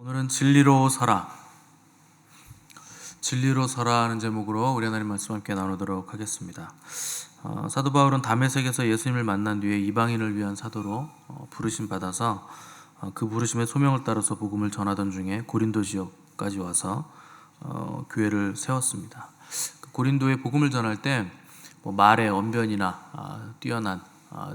오늘은 진리로 서라. 진리로 서라 하는 제목으로 우리 하나님 말씀 함께 나누도록 하겠습니다. 사도 바울은 다메섹에서 예수님을 만난 뒤에 이방인을 위한 사도로 부르심 받아서 그 부르심의 소명을 따라서 복음을 전하던 중에 고린도 지역까지 와서 교회를 세웠습니다. 그 고린도에 복음을 전할 때 말의 언변이나 뛰어난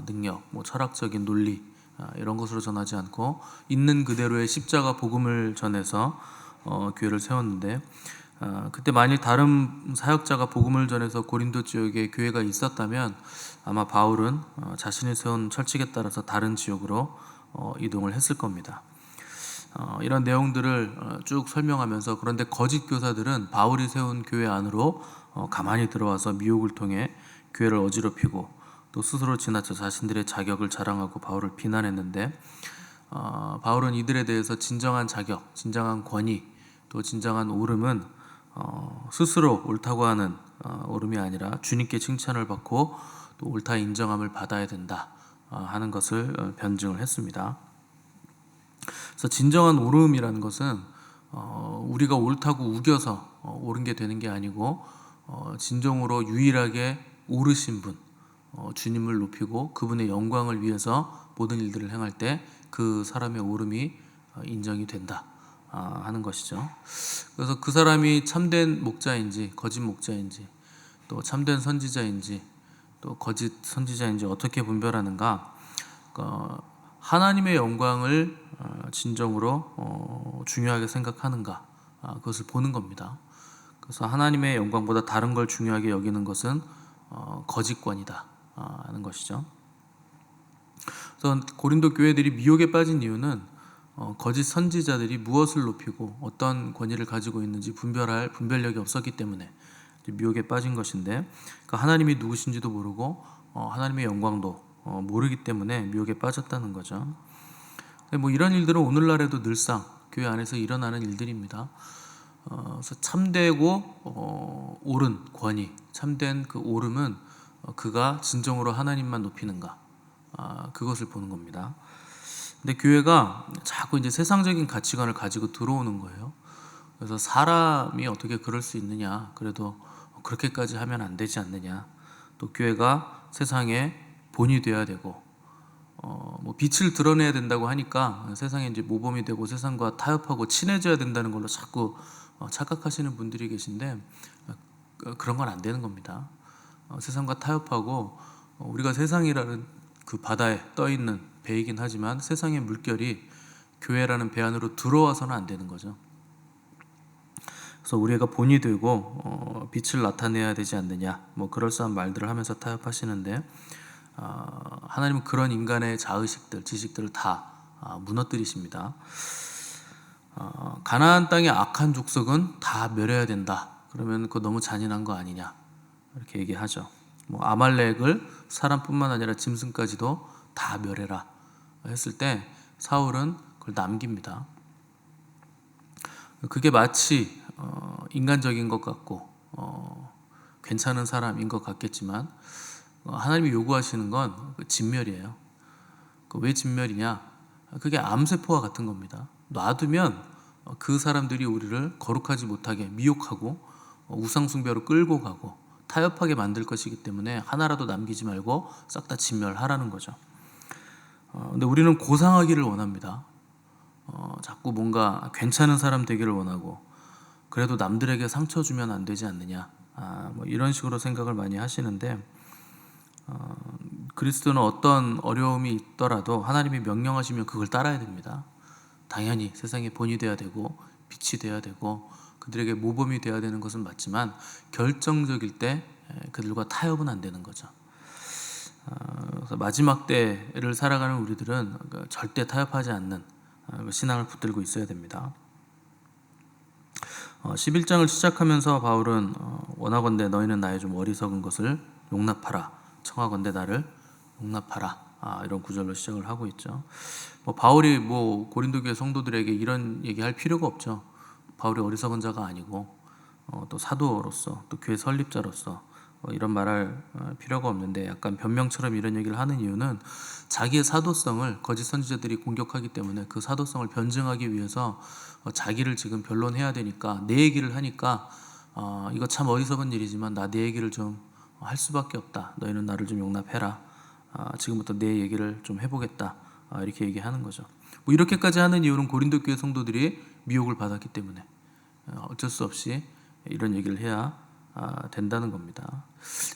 능력, 철학적인 논리 이런 것으로 전하지 않고 있는 그대로의 십자가 복음을 전해서 교회를 세웠는데, 그때 만일 다른 사역자가 복음을 전해서 고린도 지역에 교회가 있었다면 아마 바울은 자신이 세운 철칙에 따라서 다른 지역으로 이동을 했을 겁니다. 이런 내용들을 쭉 설명하면서, 그런데 거짓 교사들은 바울이 세운 교회 안으로 가만히 들어와서 미혹을 통해 교회를 어지럽히고 또 스스로 지나쳐 자신들의 자격을 자랑하고 바울을 비난했는데, 바울은 이들에 대해서 진정한 자격, 진정한 권위, 또 진정한 옳음은 스스로 옳다고 하는 옳음이 아니라 주님께 칭찬을 받고 또 옳다 인정함을 받아야 된다 하는 것을 변증을 했습니다. 그래서 진정한 옳음이라는 것은 우리가 옳다고 우겨서 옳은 게 되는 게 아니고, 진정으로 유일하게 옳으신 분, 주님을 높이고 그분의 영광을 위해서 모든 일들을 행할 때 그 사람의 옳음이 인정이 된다 하는 것이죠. 그래서 그 사람이 참된 목자인지 거짓 목자인지, 또 참된 선지자인지 또 거짓 선지자인지 어떻게 분별하는가? 하나님의 영광을 진정으로 중요하게 생각하는가, 그것을 보는 겁니다. 그래서 하나님의 영광보다 다른 걸 중요하게 여기는 것은 거짓권이다 하는 것이죠. 그래서 고린도 교회들이 미혹에 빠진 이유는 거짓 선지자들이 무엇을 높이고 어떤 권위를 가지고 있는지 분별할 분별력이 없었기 때문에 미혹에 빠진 것인데, 하나님이 누구신지도 모르고 하나님의 영광도 모르기 때문에 미혹에 빠졌다는 거죠. 이런 일들은 오늘날에도 늘상 교회 안에서 일어나는 일들입니다. 그래서 참되고 옳은 권위, 참된 그 옳음은 그가 진정으로 하나님만 높이는가, 그것을 보는 겁니다. 근데 교회가 자꾸 이제 세상적인 가치관을 가지고 들어오는 거예요. 그래서 사람이 어떻게 그럴 수 있느냐, 그래도 그렇게까지 하면 안 되지 않느냐, 또 교회가 세상에 본이 되어야 되고 빛을 드러내야 된다고 하니까 세상에 이제 모범이 되고 세상과 타협하고 친해져야 된다는 걸로 자꾸 착각하시는 분들이 계신데, 그런 건 안 되는 겁니다. 세상과 타협하고, 우리가 세상이라는 그 바다에 떠 있는 배이긴 하지만 세상의 물결이 교회라는 배 안으로 들어와서는 안 되는 거죠. 그래서 우리가 본이 되고 빛을 나타내야 되지 않느냐, 그럴싸한 말들을 하면서 타협하시는데, 하나님은 그런 인간의 자의식들, 지식들을 다 무너뜨리십니다. 가나안 땅의 악한 족속은 다 멸해야 된다. 그러면 그거 너무 잔인한 거 아니냐, 이렇게 얘기하죠. 아말렉을 사람뿐만 아니라 짐승까지도 다 멸해라 했을 때 사울은 그걸 남깁니다. 그게 마치 인간적인 것 같고 괜찮은 사람인 것 같겠지만, 하나님이 요구하시는 건 진멸이에요. 왜 진멸이냐? 그게 암세포와 같은 겁니다. 놔두면 그 사람들이 우리를 거룩하지 못하게 미혹하고 우상숭배로 끌고 가고 타협하게 만들 것이기 때문에 하나라도 남기지 말고 싹 다 진멸하라는 거죠. 근데 우리는 고상하기를 원합니다. 자꾸 뭔가 괜찮은 사람 되기를 원하고, 그래도 남들에게 상처 주면 안 되지 않느냐, 이런 식으로 생각을 많이 하시는데, 그리스도는 어떤 어려움이 있더라도 하나님이 명령하시면 그걸 따라야 됩니다. 당연히 세상에 본이 돼야 되고 빛이 돼야 되고 그들에게 모범이 돼야 되는 것은 맞지만, 결정적일 때 그들과 타협은 안 되는 거죠. 그래서 마지막 때를 살아가는 우리들은 절대 타협하지 않는 신앙을 붙들고 있어야 됩니다. 11장을 시작하면서 바울은 원하건대 너희는 나의 좀 어리석은 것을 용납하라, 청하건대 나를 용납하라, 이런 구절로 시작을 하고 있죠. 바울이 고린도 교회 성도들에게 이런 얘기할 필요가 없죠. 바울이 어리석은 자가 아니고 또 사도로서 또 교회 설립자로서 이런 말할 필요가 없는데 약간 변명처럼 이런 얘기를 하는 이유는 자기의 사도성을 거짓 선지자들이 공격하기 때문에 그 사도성을 변증하기 위해서 자기를 지금 변론해야 되니까 내 얘기를 하니까 이거 참 어리석은 일이지만 나 내 얘기를 좀 할 수밖에 없다. 너희는 나를 좀 용납해라. 지금부터 내 얘기를 좀 해보겠다. 이렇게 얘기하는 거죠. 뭐 이렇게까지 하는 이유는 고린도 교회 성도들이 미혹을 받았기 때문에 어쩔 수 없이 이런 얘기를 해야 된다는 겁니다.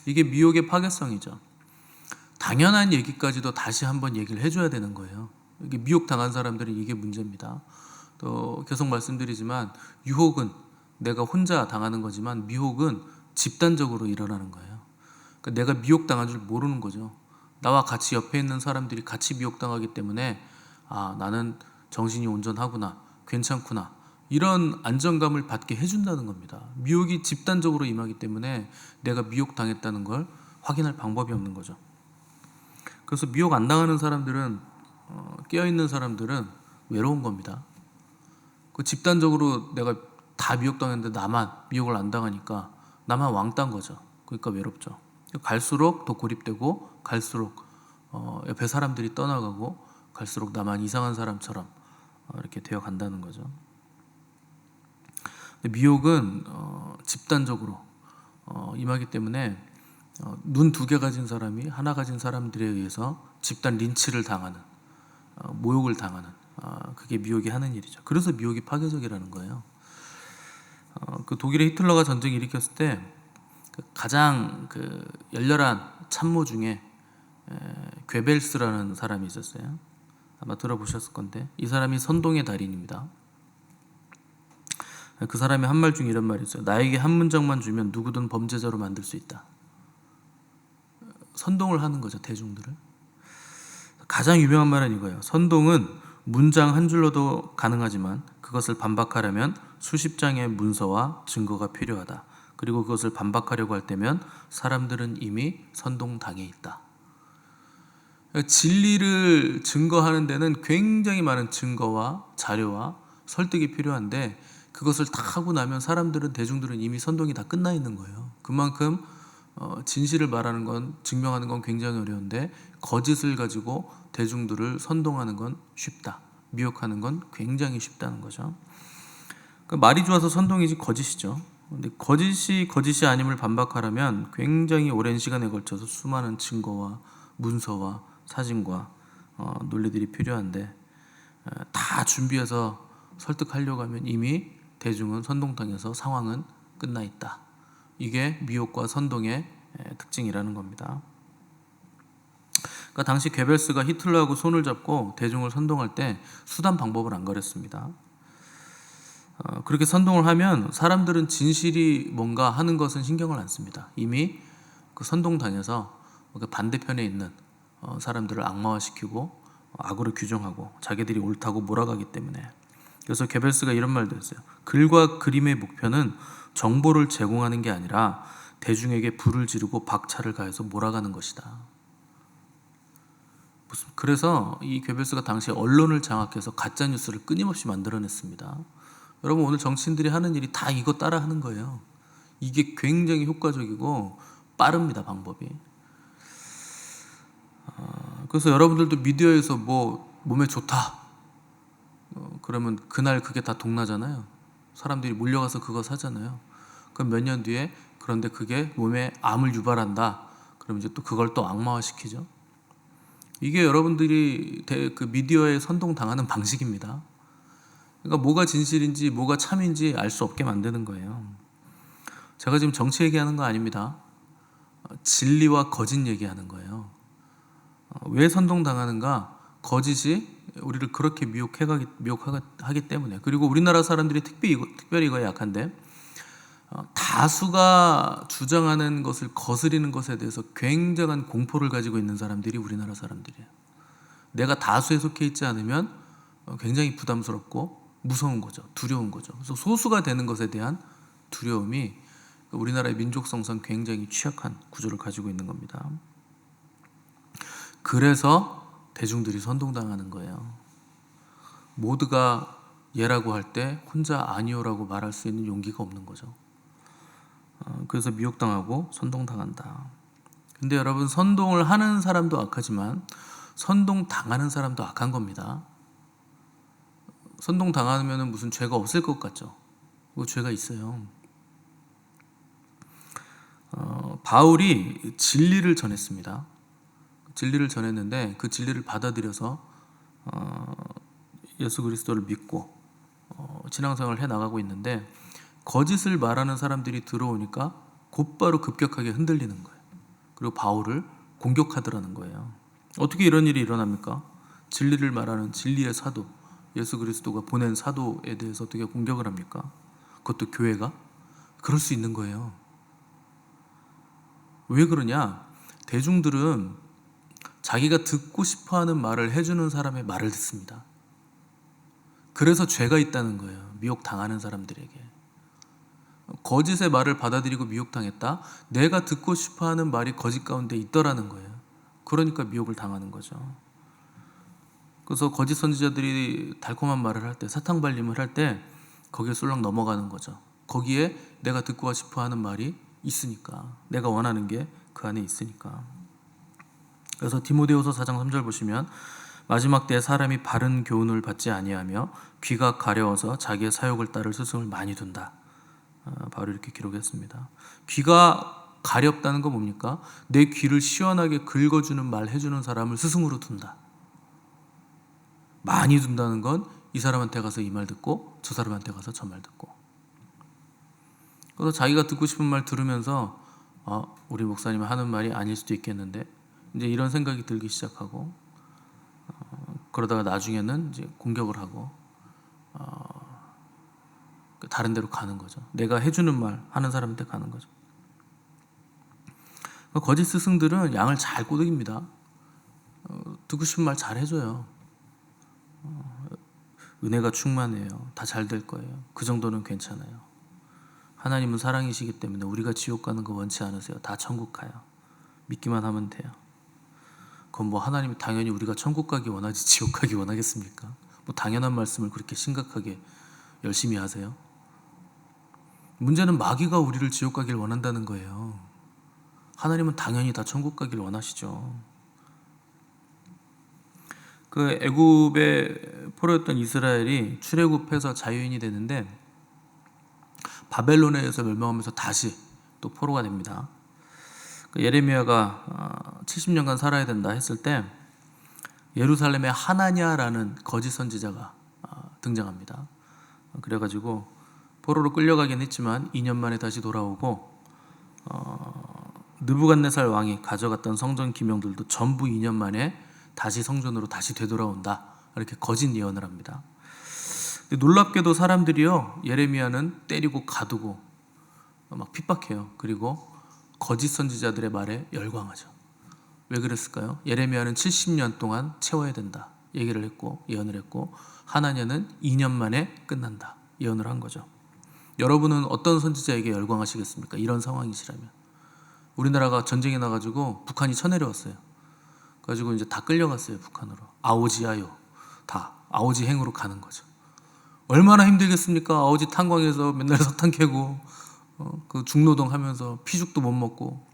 이게 미혹의 파괴성이죠. 당연한 얘기까지도 다시 한번 얘기를 해줘야 되는 거예요. 이게 미혹 당한 사람들은 이게 문제입니다. 또 계속 말씀드리지만 유혹은 내가 혼자 당하는 거지만 미혹은 집단적으로 일어나는 거예요. 그러니까 내가 미혹당한 줄 모르는 거죠. 나와 같이 옆에 있는 사람들이 같이 미혹당하기 때문에 나는 정신이 온전하구나, 괜찮구나, 이런 안정감을 받게 해준다는 겁니다. 미혹이 집단적으로 임하기 때문에 내가 미혹당했다는 걸 확인할 방법이 없는 거죠. 그래서 미혹 안 당하는 사람들은 깨어있는 사람들은 외로운 겁니다. 그 집단적으로 내가 다 미혹당했는데 나만 미혹을 안 당하니까 나만 왕따인 거죠. 그러니까 외롭죠. 갈수록 더 고립되고 갈수록 옆에 사람들이 떠나가고 갈수록 나만 이상한 사람처럼 이렇게 되어 간다는 거죠. 미혹은 집단적으로 임하기 때문에 눈 두 개 가진 사람이 하나 가진 사람들에 의해서 집단 린치를 당하는, 모욕을 당하는, 그게 미혹이 하는 일이죠. 그래서 미혹이 파괴적이라는 거예요. 그 독일의 히틀러가 전쟁 일으켰을 때 가장 그 열렬한 참모 중에 괴벨스라는 사람이 있었어요. 아마 들어보셨을 건데 이 사람이 선동의 달인입니다. 그 사람이 한 말 중에 이런 말이 있어요. 나에게 한 문장만 주면 누구든 범죄자로 만들 수 있다. 선동을 하는 거죠, 대중들을. 가장 유명한 말은 이거예요. 선동은 문장 한 줄로도 가능하지만 그것을 반박하려면 수십 장의 문서와 증거가 필요하다. 그리고 그것을 반박하려고 할 때면 사람들은 이미 선동당해 있다. 진리를 증거하는 데는 굉장히 많은 증거와 자료와 설득이 필요한데 그것을 다 하고 나면 사람들은, 대중들은 이미 선동이 다 끝나 있는 거예요. 그만큼 진실을 말하는 건, 증명하는 건 굉장히 어려운데 거짓을 가지고 대중들을 선동하는 건 쉽다. 미혹하는 건 굉장히 쉽다는 거죠. 그러니까 말이 좋아서 선동이지 거짓이죠. 근데 거짓이 아님을 반박하려면 굉장히 오랜 시간에 걸쳐서 수많은 증거와 문서와 사진과 논리들이 필요한데 다 준비해서 설득하려고 하면 이미 대중은 선동당해서 상황은 끝나 있다. 이게 미혹과 선동의 특징이라는 겁니다. 그러니까 당시 괴벨스가 히틀러하고 손을 잡고 대중을 선동할 때 수단 방법을 안 가렸습니다. 그렇게 선동을 하면 사람들은 진실이 뭔가 하는 것은 신경을 안 씁니다. 이미 그 선동당해서 그 반대편에 있는 사람들을 악마화시키고 악으로 규정하고 자기들이 옳다고 몰아가기 때문에. 그래서 게벨스가 이런 말도 했어요. 글과 그림의 목표는 정보를 제공하는 게 아니라 대중에게 불을 지르고 박차를 가해서 몰아가는 것이다. 그래서 이 게벨스가 당시 언론을 장악해서 가짜 뉴스를 끊임없이 만들어냈습니다. 여러분, 오늘 정치인들이 하는 일이 다 이거 따라 하는 거예요. 이게 굉장히 효과적이고 빠릅니다, 방법이. 그래서 여러분들도 미디어에서 뭐 몸에 좋다 그러면 그날 그게 다 동나잖아요. 사람들이 몰려가서 그거 사잖아요. 그럼 몇 년 뒤에 그런데 그게 몸에 암을 유발한다. 그럼 이제 또 그걸 또 악마화시키죠. 이게 여러분들이 그 미디어에 선동당하는 방식입니다. 그러니까 뭐가 진실인지 뭐가 참인지 알 수 없게 만드는 거예요. 제가 지금 정치 얘기하는 거 아닙니다. 진리와 거짓 얘기하는 거예요. 왜 선동당하는가? 거짓이 우리를 그렇게 미혹하기 때문에. 그리고 우리나라 사람들이 특별히 이거에 약한데 다수가 주장하는 것을 거스리는 것에 대해서 굉장한 공포를 가지고 있는 사람들이 우리나라 사람들이에요. 내가 다수에 속해 있지 않으면 굉장히 부담스럽고 무서운 거죠. 두려운 거죠. 그래서 소수가 되는 것에 대한 두려움이 우리나라의 민족성상 굉장히 취약한 구조를 가지고 있는 겁니다. 그래서 대중들이 선동당하는 거예요. 모두가 얘라고 할 때 혼자 아니오라고 말할 수 있는 용기가 없는 거죠. 그래서 미혹당하고 선동당한다. 근데 여러분, 선동을 하는 사람도 악하지만 선동당하는 사람도 악한 겁니다. 선동당하면 무슨 죄가 없을 것 같죠? 그 죄가 있어요. 바울이 진리를 전했습니다. 진리를 전했는데 그 진리를 받아들여서 예수 그리스도를 믿고 신앙생활을 해나가고 있는데, 거짓을 말하는 사람들이 들어오니까 곧바로 급격하게 흔들리는 거예요. 그리고 바울을 공격하더라는 거예요. 어떻게 이런 일이 일어납니까? 진리를 말하는 진리의 사도, 예수 그리스도가 보낸 사도에 대해서 어떻게 공격을 합니까? 그것도 교회가? 그럴 수 있는 거예요. 왜 그러냐? 대중들은 자기가 듣고 싶어하는 말을 해주는 사람의 말을 듣습니다. 그래서 죄가 있다는 거예요. 미혹당하는 사람들에게. 거짓의 말을 받아들이고 미혹당했다. 내가 듣고 싶어하는 말이 거짓 가운데 있더라는 거예요. 그러니까 미혹을 당하는 거죠. 그래서 거짓 선지자들이 달콤한 말을 할 때, 사탕 발림을 할 때 거기에 쏠락 넘어가는 거죠. 거기에 내가 듣고 싶어하는 말이 있으니까, 내가 원하는 게 그 안에 있으니까. 그래서 디모데후서 4장 3절 보시면, 마지막 때에 사람이 바른 교훈을 받지 아니하며 귀가 가려워서 자기의 사욕을 따를 스승을 많이 둔다. 바로 이렇게 기록했습니다. 귀가 가렵다는 건 뭡니까? 내 귀를 시원하게 긁어주는 말 해주는 사람을 스승으로 둔다. 많이 둔다는 건 이 사람한테 가서 이 말 듣고 저 사람한테 가서 저 말 듣고. 그래서 자기가 듣고 싶은 말 들으면서 우리 목사님이 하는 말이 아닐 수도 있겠는데, 이제 이런 생각이 들기 시작하고, 그러다가 나중에는 이제 공격을 하고 다른 데로 가는 거죠. 내가 해주는 말 하는 사람한테 가는 거죠. 거짓 스승들은 양을 잘 꼬드깁니다. 듣고 싶은 말 잘 해줘요. 은혜가 충만해요. 다 잘 될 거예요. 그 정도는 괜찮아요. 하나님은 사랑이시기 때문에 우리가 지옥 가는 거 원치 않으세요. 다 천국 가요. 믿기만 하면 돼요. 그건 뭐 하나님이 당연히 우리가 천국 가기 원하지 지옥 가기 원하겠습니까? 뭐 당연한 말씀을 그렇게 심각하게 열심히 하세요? 문제는 마귀가 우리를 지옥 가길 원한다는 거예요. 하나님은 당연히 다 천국 가길 원하시죠. 그 애굽의 포로였던 이스라엘이 출애굽해서 자유인이 되는데, 바벨론에 의해서 멸망하면서 다시 또 포로가 됩니다. 예레미야가 70년간 살아야 된다 했을 때 예루살렘에 하나냐라는 거짓 선지자가 등장합니다. 그래가지고 포로로 끌려가긴 했지만 2년 만에 다시 돌아오고, 느부갓네살 왕이 가져갔던 성전 기명들도 전부 2년 만에 다시 성전으로 다시 되돌아온다, 이렇게 거짓 예언을 합니다. 놀랍게도 사람들이요, 예레미야는 때리고 가두고 막 핍박해요. 그리고 거짓 선지자들의 말에 열광하죠. 왜 그랬을까요? 예레미야는 70년 동안 채워야 된다 얘기를 했고, 예언을 했고, 하나냐는 2년 만에 끝난다 예언을 한 거죠. 여러분은 어떤 선지자에게 열광하시겠습니까? 이런 상황이시라면. 우리나라가 전쟁이 나가지고 북한이 쳐내려왔어요. 그래가지고 이제 다 끌려갔어요. 북한으로. 아오지아요. 다 아오지 행으로 가는 거죠. 얼마나 힘들겠습니까? 아오지 탄광에서 맨날 석탄 캐고 그 중노동 하면서 피죽도 못 먹고,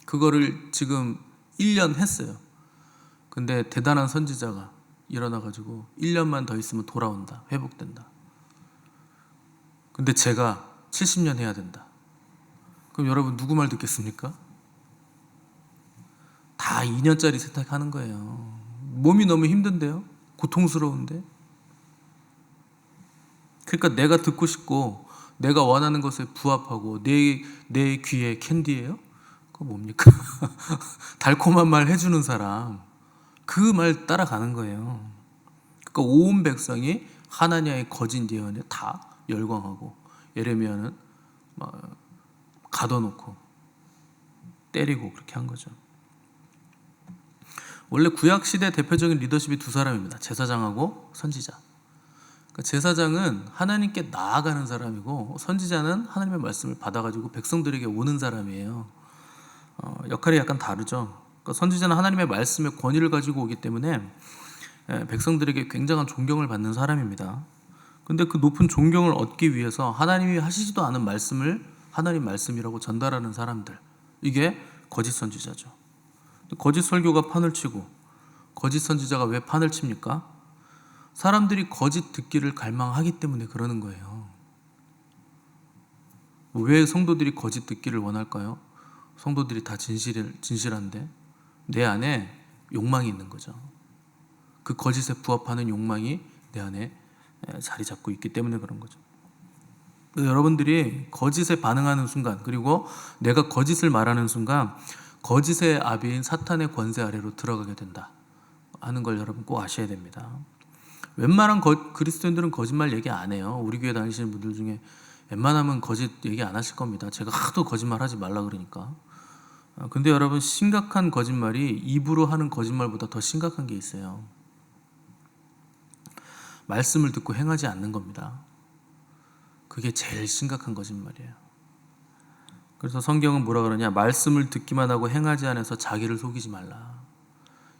그거를 지금 1년 했어요. 근데 대단한 선지자가 일어나가지고 1년만 더 있으면 돌아온다, 회복된다. 근데 제가 70년 해야 된다. 그럼 여러분 누구 말 듣겠습니까? 다 2년짜리 세탁하는 거예요. 몸이 너무 힘든데요? 고통스러운데? 그러니까 내가 듣고 싶고 내가 원하는 것에 부합하고 내 귀에 캔디예요? 그거 뭡니까? 달콤한 말 해주는 사람, 그 말 따라가는 거예요. 그러니까 온 백성이 하나냐의 거짓 예언에 다 열광하고, 예레미야는 막 가둬놓고 때리고 그렇게 한 거죠. 원래 구약시대 대표적인 리더십이 두 사람입니다. 제사장하고 선지자. 그러니까 제사장은 하나님께 나아가는 사람이고, 선지자는 하나님의 말씀을 받아가지고 백성들에게 오는 사람이에요. 역할이 약간 다르죠. 그러니까 선지자는 하나님의 말씀의 권위를 가지고 오기 때문에 백성들에게 굉장한 존경을 받는 사람입니다. 근데 그 높은 존경을 얻기 위해서 하나님이 하시지도 않은 말씀을 하나님 말씀이라고 전달하는 사람들, 이게 거짓 선지자죠. 거짓 설교가 판을 치고 거짓 선지자가 왜 판을 칩니까? 사람들이 거짓 듣기를 갈망하기 때문에 그러는 거예요. 왜 성도들이 거짓 듣기를 원할까요? 성도들이 다 진실한데 내 안에 욕망이 있는 거죠. 그 거짓에 부합하는 욕망이 내 안에 자리 잡고 있기 때문에 그런 거죠. 여러분들이 거짓에 반응하는 순간, 그리고 내가 거짓을 말하는 순간 거짓의 아비인 사탄의 권세 아래로 들어가게 된다 하는 걸 여러분 꼭 아셔야 됩니다. 웬만한 그리스도인들은 거짓말 얘기 안 해요. 우리 교회 다니시는 분들 중에 웬만하면 거짓 얘기 안 하실 겁니다. 제가 하도 거짓말 하지 말라 그러니까. 근데 여러분, 심각한 거짓말이 입으로 하는 거짓말보다 더 심각한 게 있어요. 말씀을 듣고 행하지 않는 겁니다. 그게 제일 심각한 거짓말이에요. 그래서 성경은 뭐라 그러냐? 말씀을 듣기만 하고 행하지 않아서 자기를 속이지 말라.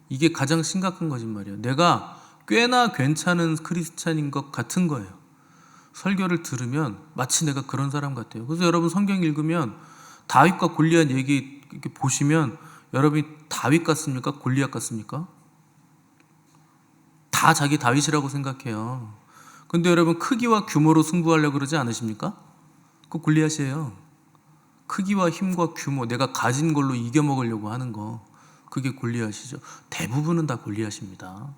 이게 가장 심각한 거짓말이에요. 내가 꽤나 괜찮은 크리스찬인 것 같은 거예요. 설교를 들으면 마치 내가 그런 사람 같아요. 그래서 여러분 성경 읽으면 다윗과 골리앗 얘기 이렇게 보시면 여러분이 다윗 같습니까? 골리앗 같습니까? 다 자기 다윗이라고 생각해요. 근데 여러분 크기와 규모로 승부하려고 그러지 않으십니까? 그거 골리앗이에요. 크기와 힘과 규모, 내가 가진 걸로 이겨먹으려고 하는 거, 그게 골리앗이죠. 대부분은 다 골리앗입니다.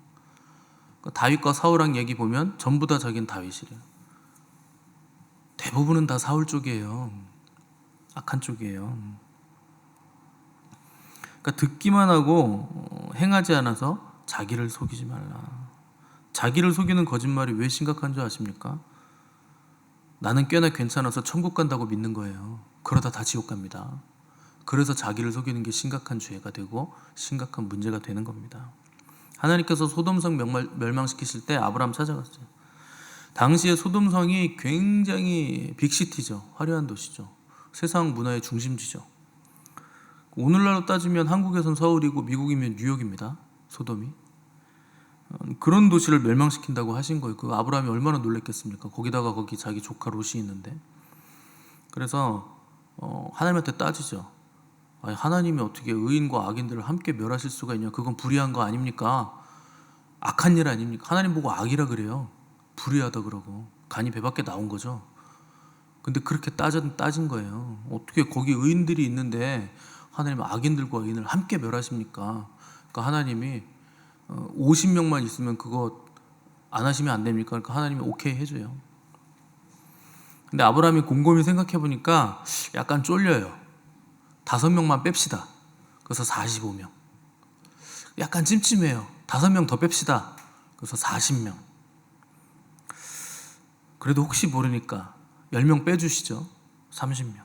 다윗과 사울왕 얘기 보면 전부 다 자기는 다윗이래요. 대부분은 다 사울 쪽이에요. 악한 쪽이에요. 그러니까 듣기만 하고 행하지 않아서 자기를 속이지 말라. 자기를 속이는 거짓말이 왜 심각한 줄 아십니까? 나는 꽤나 괜찮아서 천국 간다고 믿는 거예요. 그러다 다 지옥 갑니다. 그래서 자기를 속이는 게 심각한 죄가 되고 심각한 문제가 되는 겁니다. 하나님께서 소돔성 멸망시키실 때 아브라함 찾아갔어요. 당시에 소돔성이 굉장히 빅시티죠. 화려한 도시죠. 세상 문화의 중심지죠. 오늘날로 따지면 한국에선 서울이고 미국이면 뉴욕입니다. 소돔이. 그런 도시를 멸망시킨다고 하신 거예요. 그 아브라함이 얼마나 놀랬겠습니까? 거기다가 거기 자기 조카 롯이 있는데. 그래서 하나님한테 따지죠. 아니, 하나님이 어떻게 의인과 악인들을 함께 멸하실 수가 있냐? 그건 불의한 거 아닙니까? 악한 일 아닙니까? 하나님 보고 악이라 그래요. 불의하다 그러고 간이 배 밖에 나온 거죠. 근데 그렇게 따진 거예요. 어떻게 거기 의인들이 있는데 하나님은 악인들과 의인을 함께 멸하십니까? 그러니까 하나님이 50명만 있으면 그거 안 하시면 안 됩니까? 그러니까 하나님이 오케이 해줘요. 근데 아브라함이 곰곰이 생각해 보니까 약간 쫄려요. 5명만 뺍시다. 그래서 45명. 약간 찜찜해요. 5명 더 뺍시다. 그래서 40명. 그래도 혹시 모르니까 10명 빼주시죠. 30명.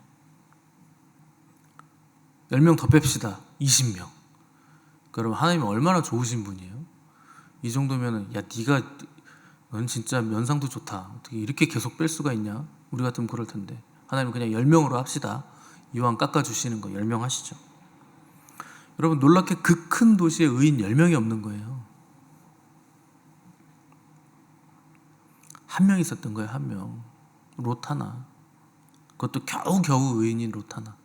10명 더 뺍시다. 20명. 그럼 하나님이 얼마나 좋으신 분이에요? 이 정도면은 야 넌 진짜 면상도 좋다. 어떻게 이렇게 계속 뺄 수가 있냐? 우리 같으면 그럴 텐데. 하나님 그냥 10명으로 합시다. 이왕 깎아주시는 거 10명 하시죠. 여러분 놀랍게 그 큰 도시에 의인 10명이 없는 거예요. 한 명 있었던 거예요. 한 명. 롯 하나. 그것도 겨우겨우 의인인 롯 하나.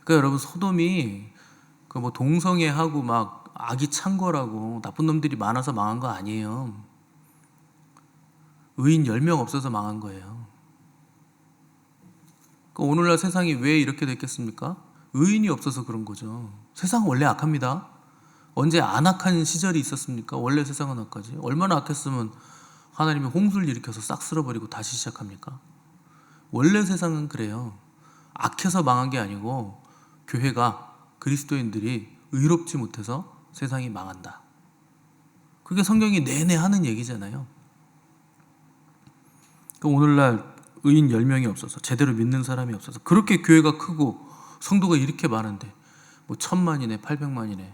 그러니까 여러분 소돔이 그 뭐 동성애하고 막 악이 찬 거라고 나쁜 놈들이 많아서 망한 거 아니에요. 의인 10명 없어서 망한 거예요. 그러니까 오늘날 세상이 왜 이렇게 됐겠습니까? 의인이 없어서 그런 거죠. 세상은 원래 악합니다. 언제 안 악한 시절이 있었습니까? 원래 세상은 악하지. 얼마나 악했으면 하나님이 홍수를 일으켜서 싹 쓸어버리고 다시 시작합니까? 원래 세상은 그래요. 악해서 망한 게 아니고 교회가 그리스도인들이 의롭지 못해서 세상이 망한다. 그게 성경이 내내 하는 얘기잖아요. 오늘날 의인 10명이 없어서 제대로 믿는 사람이 없어서 그렇게 교회가 크고 성도가 이렇게 많은데 뭐 1000만이네 800만이네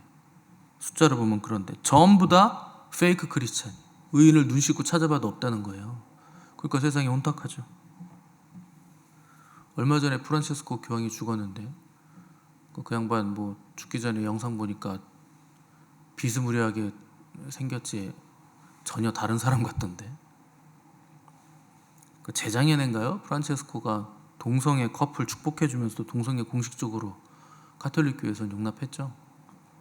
숫자로 보면 그런데 전부 다 페이크 크리스찬, 의인을 눈 씻고 찾아봐도 없다는 거예요. 그러니까 세상이 혼탁하죠. 얼마 전에 프란체스코 교황이 죽었는데 그 양반 뭐 죽기 전에 영상 보니까 비스무리하게 생겼지 전혀 다른 사람 같던데. 그 재작년인가요? 프란체스코가 동성애 커플 축복해주면서도 동성애 공식적으로 가톨릭 교회에서는 용납했죠.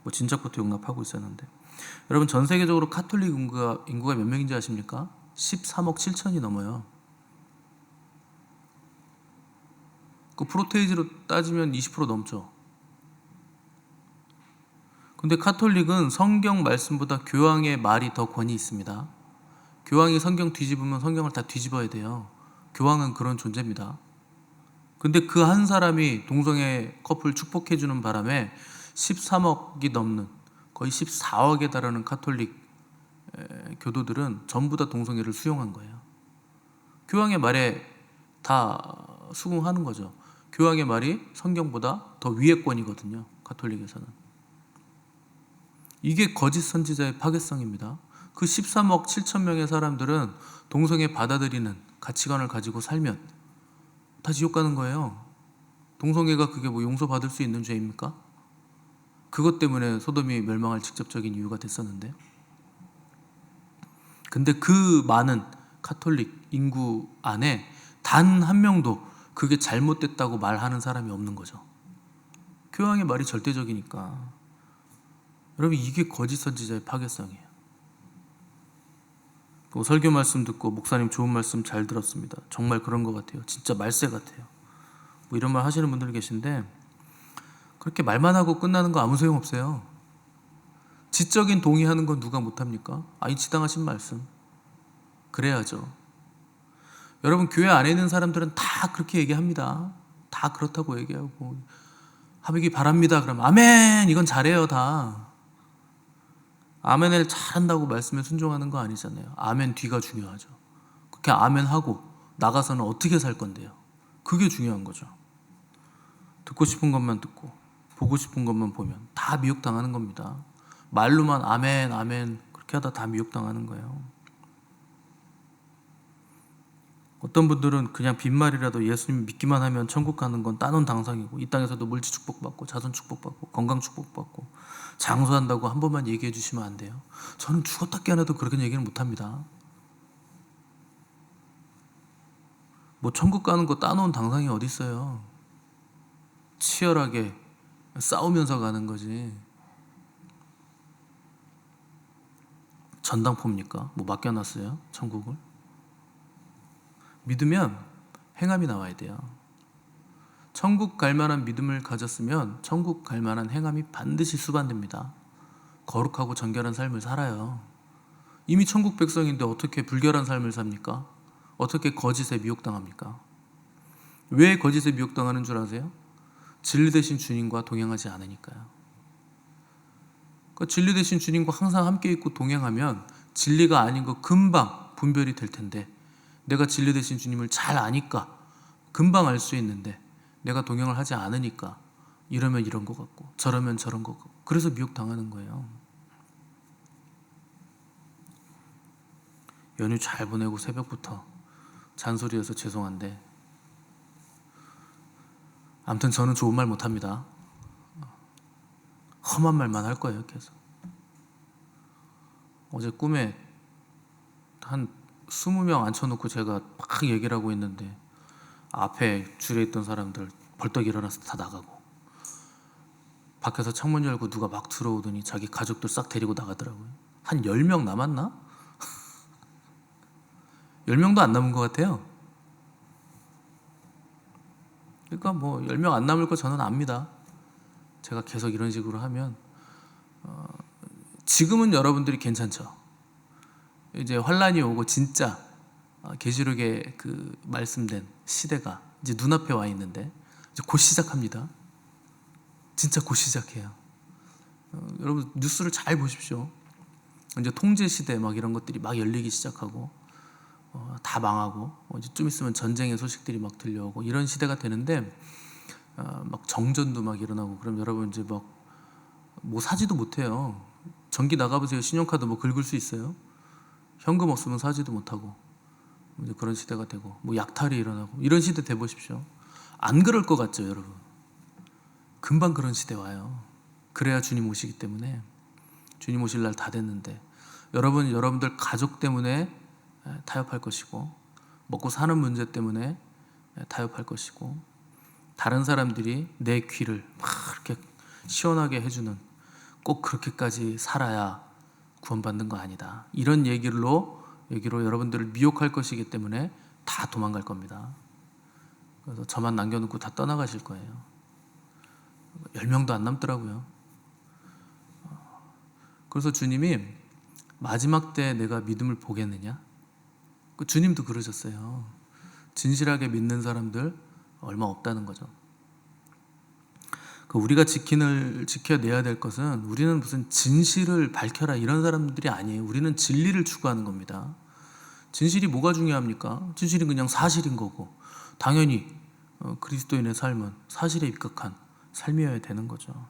뭐 진작부터 용납하고 있었는데, 여러분 전 세계적으로 가톨릭 인구가 몇 명인지 아십니까? 13억 7천이 넘어요. 그 프로테이지로 따지면 20% 넘죠. 근데 가톨릭은 성경 말씀보다 교황의 말이 더 권위 있습니다. 교황이 성경 뒤집으면 성경을 다 뒤집어야 돼요. 교황은 그런 존재입니다. 근데 그 한 사람이 동성애 커플 축복해주는 바람에 13억이 넘는, 거의 14억에 달하는 가톨릭 교도들은 전부 다 동성애를 수용한 거예요. 교황의 말에 다 수긍하는 거죠. 교황의 말이 성경보다 더 위에권이거든요, 가톨릭에서는. 이게 거짓 선지자의 파괴성입니다. 그 13억 7천 명의 사람들은 동성애 받아들이는 가치관을 가지고 살면 다 지옥 가는 거예요. 동성애가 그게 뭐 용서받을 수 있는 죄입니까? 그것 때문에 소돔이 멸망할 직접적인 이유가 됐었는데, 근데 그 많은 가톨릭 인구 안에 단 한 명도 그게 잘못됐다고 말하는 사람이 없는 거죠. 교황의 말이 절대적이니까. 여러분, 이게 거짓 선지자의 파괴성이에요. 설교 말씀 듣고 목사님 좋은 말씀 잘 들었습니다. 정말 그런 것 같아요. 진짜 말세 같아요. 뭐 이런 말 하시는 분들 계신데, 그렇게 말만 하고 끝나는 거 아무 소용없어요. 지적인 동의하는 건 누가 못합니까? 이 지당하신 말씀 그래야죠. 여러분, 교회 안에 있는 사람들은 다 그렇게 얘기합니다. 다 그렇다고 얘기하고, 하기 바랍니다 그러면 아멘, 이건 잘해요. 다 아멘을 잘한다고 말씀에 순종하는 거 아니잖아요. 아멘 뒤가 중요하죠. 그렇게 아멘하고 나가서는 어떻게 살 건데요? 그게 중요한 거죠. 듣고 싶은 것만 듣고 보고 싶은 것만 보면 다 미혹당하는 겁니다. 말로만 아멘 아멘 그렇게 하다 다 미혹당하는 거예요. 어떤 분들은 그냥 빈말이라도 예수님 믿기만 하면 천국 가는 건 따놓은 당상이고, 이 땅에서도 물질 축복받고 자손 축복받고 건강 축복받고 장수한다고 한 번만 얘기해 주시면 안 돼요? 저는 죽었다 깨어나도 그렇게 얘기는 못합니다. 뭐 천국 가는 거 따놓은 당상이 어디 있어요? 치열하게 싸우면서 가는 거지. 전당포입니까? 뭐 맡겨놨어요? 천국을? 믿으면 행함이 나와야 돼요. 천국 갈 만한 믿음을 가졌으면 천국 갈 만한 행함이 반드시 수반됩니다. 거룩하고 정결한 삶을 살아요. 이미 천국 백성인데 어떻게 불결한 삶을 삽니까? 어떻게 거짓에 미혹당합니까? 왜 거짓에 미혹당하는 줄 아세요? 진리 되신 주님과 동행하지 않으니까요. 진리 되신 주님과 항상 함께 있고 동행하면 진리가 아닌 거 금방 분별이 될 텐데, 내가 진리 되신 주님을 잘 아니까 금방 알 수 있는데, 내가 동행을 하지 않으니까 이러면 이런 것 같고 저러면 저런 것 같고, 그래서 미혹당하는 거예요. 연휴 잘 보내고 새벽부터 잔소리해서 죄송한데, 아무튼 저는 좋은 말 못합니다. 험한 말만 할 거예요. 계속. 어제 꿈에 한 20명 앉혀놓고 제가 막 얘기를 하고 있는데, 앞에 줄에 있던 사람들 벌떡 일어나서 다 나가고, 밖에서 창문 열고 누가 막 들어오더니 자기 가족들 싹 데리고 나가더라고요. 한 10명 남았나? 10명도 안 남은 것 같아요. 그러니까 뭐 10명 안 남을 거 저는 압니다. 제가 계속 이런 식으로 하면 지금은 여러분들이 괜찮죠. 이제 환란이 오고 진짜 계시록에 그 말씀된 시대가 이제 눈앞에 와 있는데, 이제 곧 시작합니다. 진짜 곧 시작해요. 여러분 뉴스를 잘 보십시오. 이제 통제 시대 막 이런 것들이 막 열리기 시작하고, 다 망하고, 이제 좀 있으면 전쟁의 소식들이 막 들려오고 이런 시대가 되는데, 막 정전도 막 일어나고, 그럼 여러분 이제 막 뭐 사지도 못해요. 전기 나가보세요. 신용카드 뭐 긁을 수 있어요? 현금 없으면 사지도 못하고, 이제 그런 시대가 되고, 뭐 약탈이 일어나고 이런 시대 돼 보십시오. 안 그럴 것 같죠, 여러분? 금방 그런 시대 와요. 그래야 주님 오시기 때문에. 주님 오실 날 다 됐는데, 여러분들 가족 때문에 타협할 것이고, 먹고 사는 문제 때문에 타협할 것이고, 다른 사람들이 내 귀를 막 이렇게 시원하게 해주는, 꼭 그렇게까지 살아야 구원받는 거 아니다, 이런 얘기로 여러분들을 미혹할 것이기 때문에 다 도망갈 겁니다. 그래서 저만 남겨놓고 다 떠나가실 거예요. 10명도 안 남더라고요. 그래서 주님이 마지막 때 내가 믿음을 보겠느냐? 주님도 그러셨어요. 진실하게 믿는 사람들 얼마 없다는 거죠. 우리가 지켜내야 될 것은, 우리는 무슨 진실을 밝혀라 이런 사람들이 아니에요. 우리는 진리를 추구하는 겁니다. 진실이 뭐가 중요합니까? 진실이 그냥 사실인 거고, 당연히 그리스도인의 삶은 사실에 입각한 삶이어야 되는 거죠.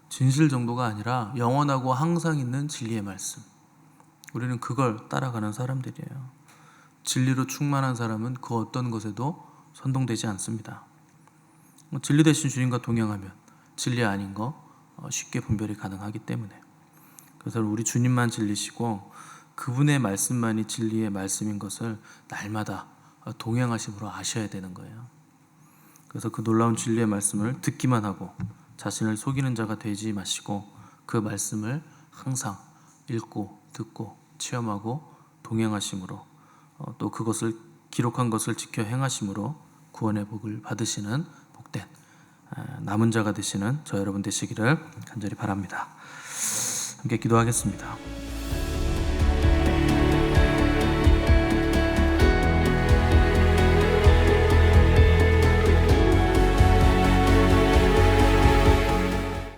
진실 정도가 아니라 영원하고 항상 있는 진리의 말씀, 우리는 그걸 따라가는 사람들이에요. 진리로 충만한 사람은 그 어떤 것에도 선동되지 않습니다. 진리 대신 주님과 동행하면 진리 아닌 거 쉽게 분별이 가능하기 때문에, 그래서 우리 주님만 진리시고 그분의 말씀만이 진리의 말씀인 것을 날마다 동행하심으로 아셔야 되는 거예요. 그래서 그 놀라운 진리의 말씀을 듣기만 하고 자신을 속이는 자가 되지 마시고, 그 말씀을 항상 읽고 듣고 체험하고 동행하심으로, 또 그것을 기록한 것을 지켜 행하심으로 구원의 복을 받으시는 복된 남은 자가 되시는 저 여러분 되시기를 간절히 바랍니다. 함께 기도하겠습니다.